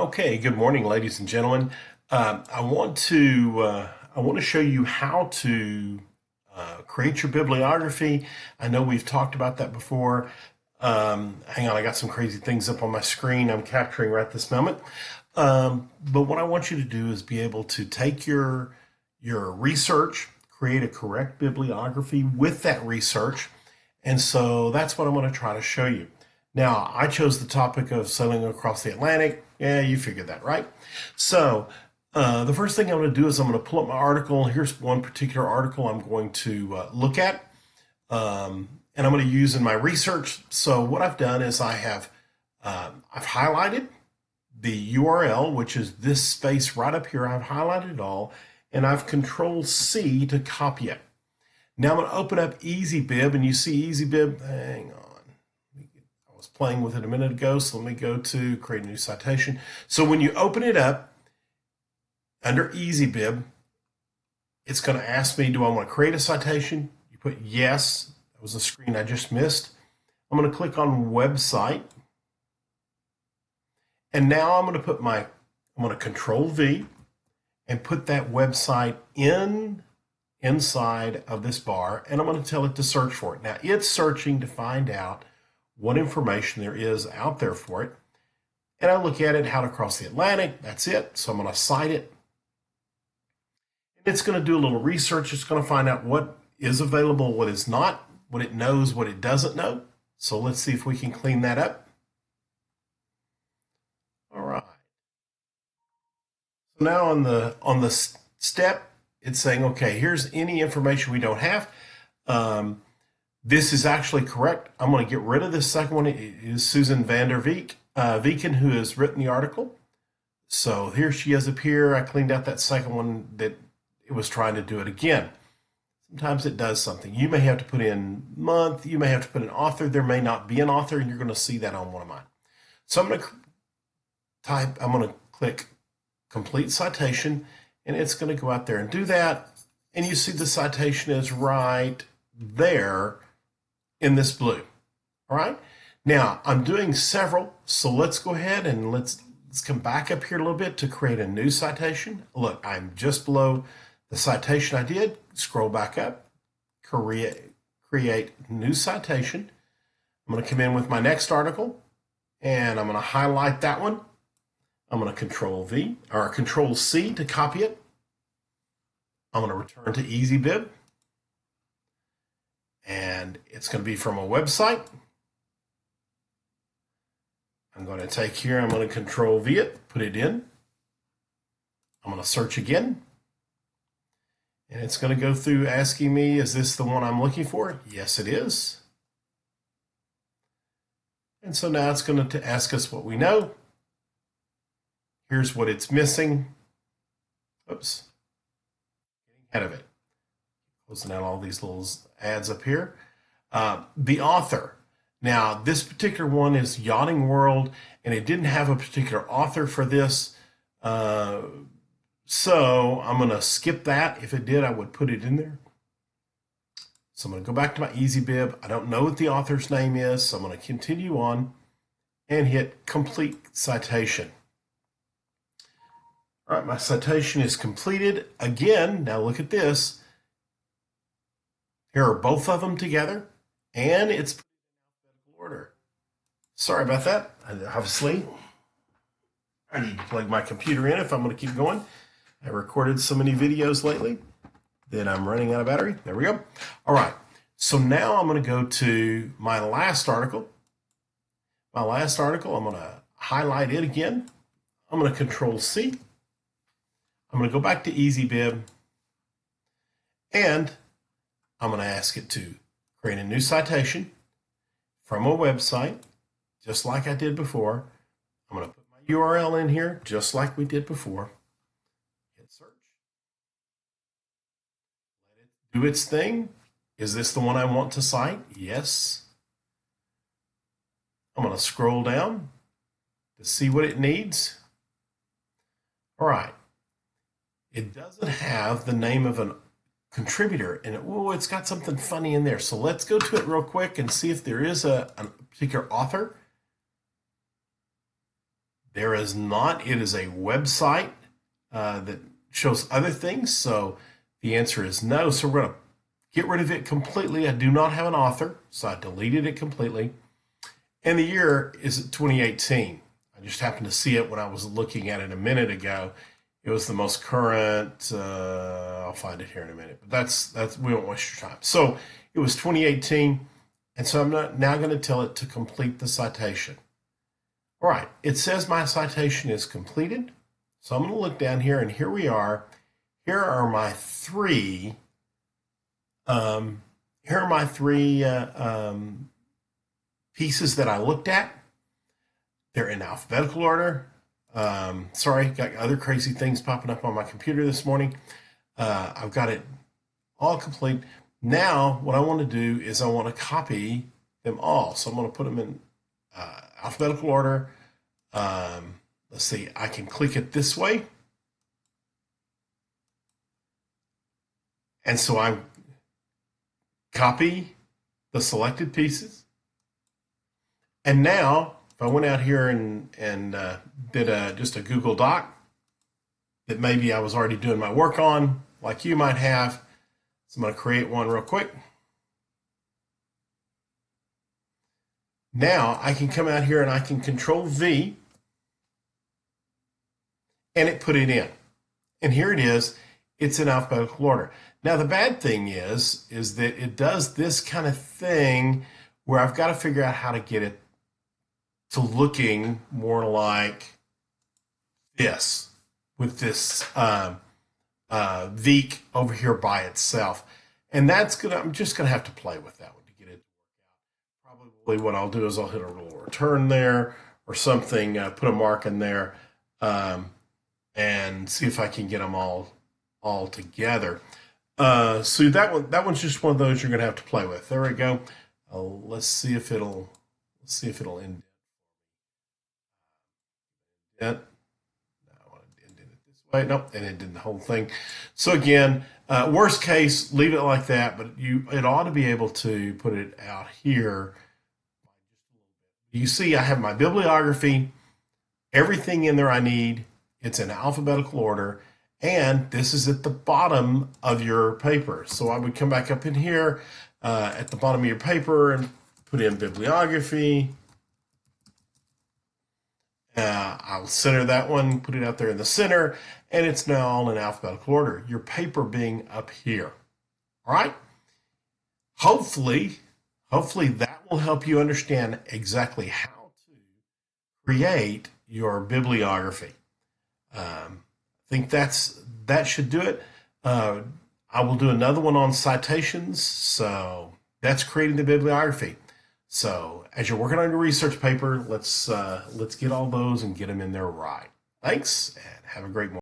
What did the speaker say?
Okay, good morning, ladies and gentlemen. I want to show you how to create your bibliography. I know we've talked about that before. Hang on, I got some crazy things up on my screen I'm capturing right this moment. But what I want you to do is be able to take your research, create a correct bibliography with that research, and so that's what I'm going to try to show you. Now, I chose the topic of sailing across the Atlantic. Yeah, you figured that, right? So, the first thing I'm going to do is I'm going to pull up my article. Here's one particular article I'm going to look at, and I'm going to use in my research. So, what I've done is I've highlighted the URL, which is this space right up here. I've highlighted it all, and I've Control C to copy it. Now I'm going to open up EasyBib, and you see EasyBib. Hang on. I was playing with it a minute ago, so let me go to create a new citation. So when you open it up under EasyBib, it's going to ask me, do I want to create a citation? You put yes. That was a screen I just missed. I'm going to click on website. And now I'm going to Control V and put that website inside of this bar, and I'm going to tell it to search for it. Now it's searching to find out what information there is out there for it. And I look at it, how to cross the Atlantic. That's it. So I'm going to cite it. And it's going to do a little research. It's going to find out what is available, what is not, what it knows, what it doesn't know. So let's see if we can clean that up. All right. So now on the step, it's saying, okay, here's any information we don't have. This is actually correct. I'm going to get rid of this second one. It is Susan van der Vieken who has written the article. So here she is up here. I cleaned out that second one that it was trying to do it again. Sometimes it does something. You may have to put in month. You may have to put an author. There may not be an author, and you're going to see that on one of mine. So I'm going to click complete citation, and it's going to go out there and do that. And you see the citation is right there in this blue. All right. Now I'm doing several, so let's go ahead and let's come back up here a little bit to create a new citation. Look, I'm just below the citation I did. Scroll back up, create new citation. I'm going to come in with my next article, and I'm going to highlight that one. I'm going to Control C to copy it. I'm going to return to EasyBib, and it's going to be from a website. I'm going to take here, I'm going to Control V it, put it in. I'm going to search again, and it's going to go through asking me, is this the one I'm looking for? Yes, it is. And so now it's going to ask us what we know. Here's what it's missing. Oops. Getting ahead of it. Closing out all these little ads up here. The author. Now, this particular one is Yachting World, and it didn't have a particular author for this. So I'm going to skip that. If it did, I would put it in there. So I'm going to go back to my EasyBib. I don't know what the author's name is, so I'm going to continue on and hit complete citation. All right, my citation is completed. Again, now look at this. Here are both of them together, and it's in alphabetical order. Sorry about that. Obviously, I need to plug my computer in if I'm going to keep going. I recorded so many videos lately that I'm running out of battery. There we go. All right, so now I'm going to go to my last article. I'm going to highlight it again. I'm going to Control C. I'm going to go back to EasyBib, and I'm going to ask it to create a new citation from a website, just like I did before. I'm going to put my URL in here, just like we did before. Hit search. Let it do its thing. Is this the one I want to cite? Yes. I'm going to scroll down to see what it needs. All right. It doesn't have the name of a contributor in it. Oh, it's got something funny in there. So let's go to it real quick and see if there is a particular author There is not. It is a website that shows other things. So the answer is no. So we're going to get rid of it completely. I do not have an author, so I deleted it completely. And the year is 2018. I just happened to see it when I was looking at it a minute ago. It was the most current. I'll find it here in a minute. But that's we won't waste your time. So it was 2018, and so I'm now going to tell it to complete the citation. All right, it says my citation is completed. So I'm going to look down here, and here we are. Here are my three. Here are my three pieces that I looked at. They're in alphabetical order. Sorry, got other crazy things popping up on my computer this morning. I've got it all complete. Now, what I want to do is I want to copy them all. So I'm going to put them in alphabetical order. Let's see, I can click it this way. And so I copy the selected pieces. And now, if I went out here and did just a Google Doc that maybe I was already doing my work on, like you might have, so I'm going to create one real quick. Now I can come out here and I can Control V, and it put it in. And here it is. It's in alphabetical order. Now the bad thing is that it does this kind of thing where I've got to figure out how to get it to looking more like this, with this Veek over here by itself. And I'm just gonna have to play with that one to get it to work out. Probably what I'll do is I'll hit a little return there or something, put a mark in there, and see if I can get them all together. So that one's just one of those you're gonna have to play with. There we go. Let's see if it'll end. No, I want to end it this way. Nope, and it did the whole thing. So again, worst case, leave it like that, but it ought to be able to put it out here. You see, I have my bibliography, everything in there I need. It's in alphabetical order, and this is at the bottom of your paper. So I would come back up in here at the bottom of your paper and put in bibliography. I'll center that one, put it out there in the center, and it's now all in alphabetical order. Your paper being up here. All right? Hopefully that will help you understand exactly how to create your bibliography. I think that should do it. I will do another one on citations. So that's creating the bibliography. So as you're working on your research paper, let's get all those and get them in there right. Thanks, and have a great morning.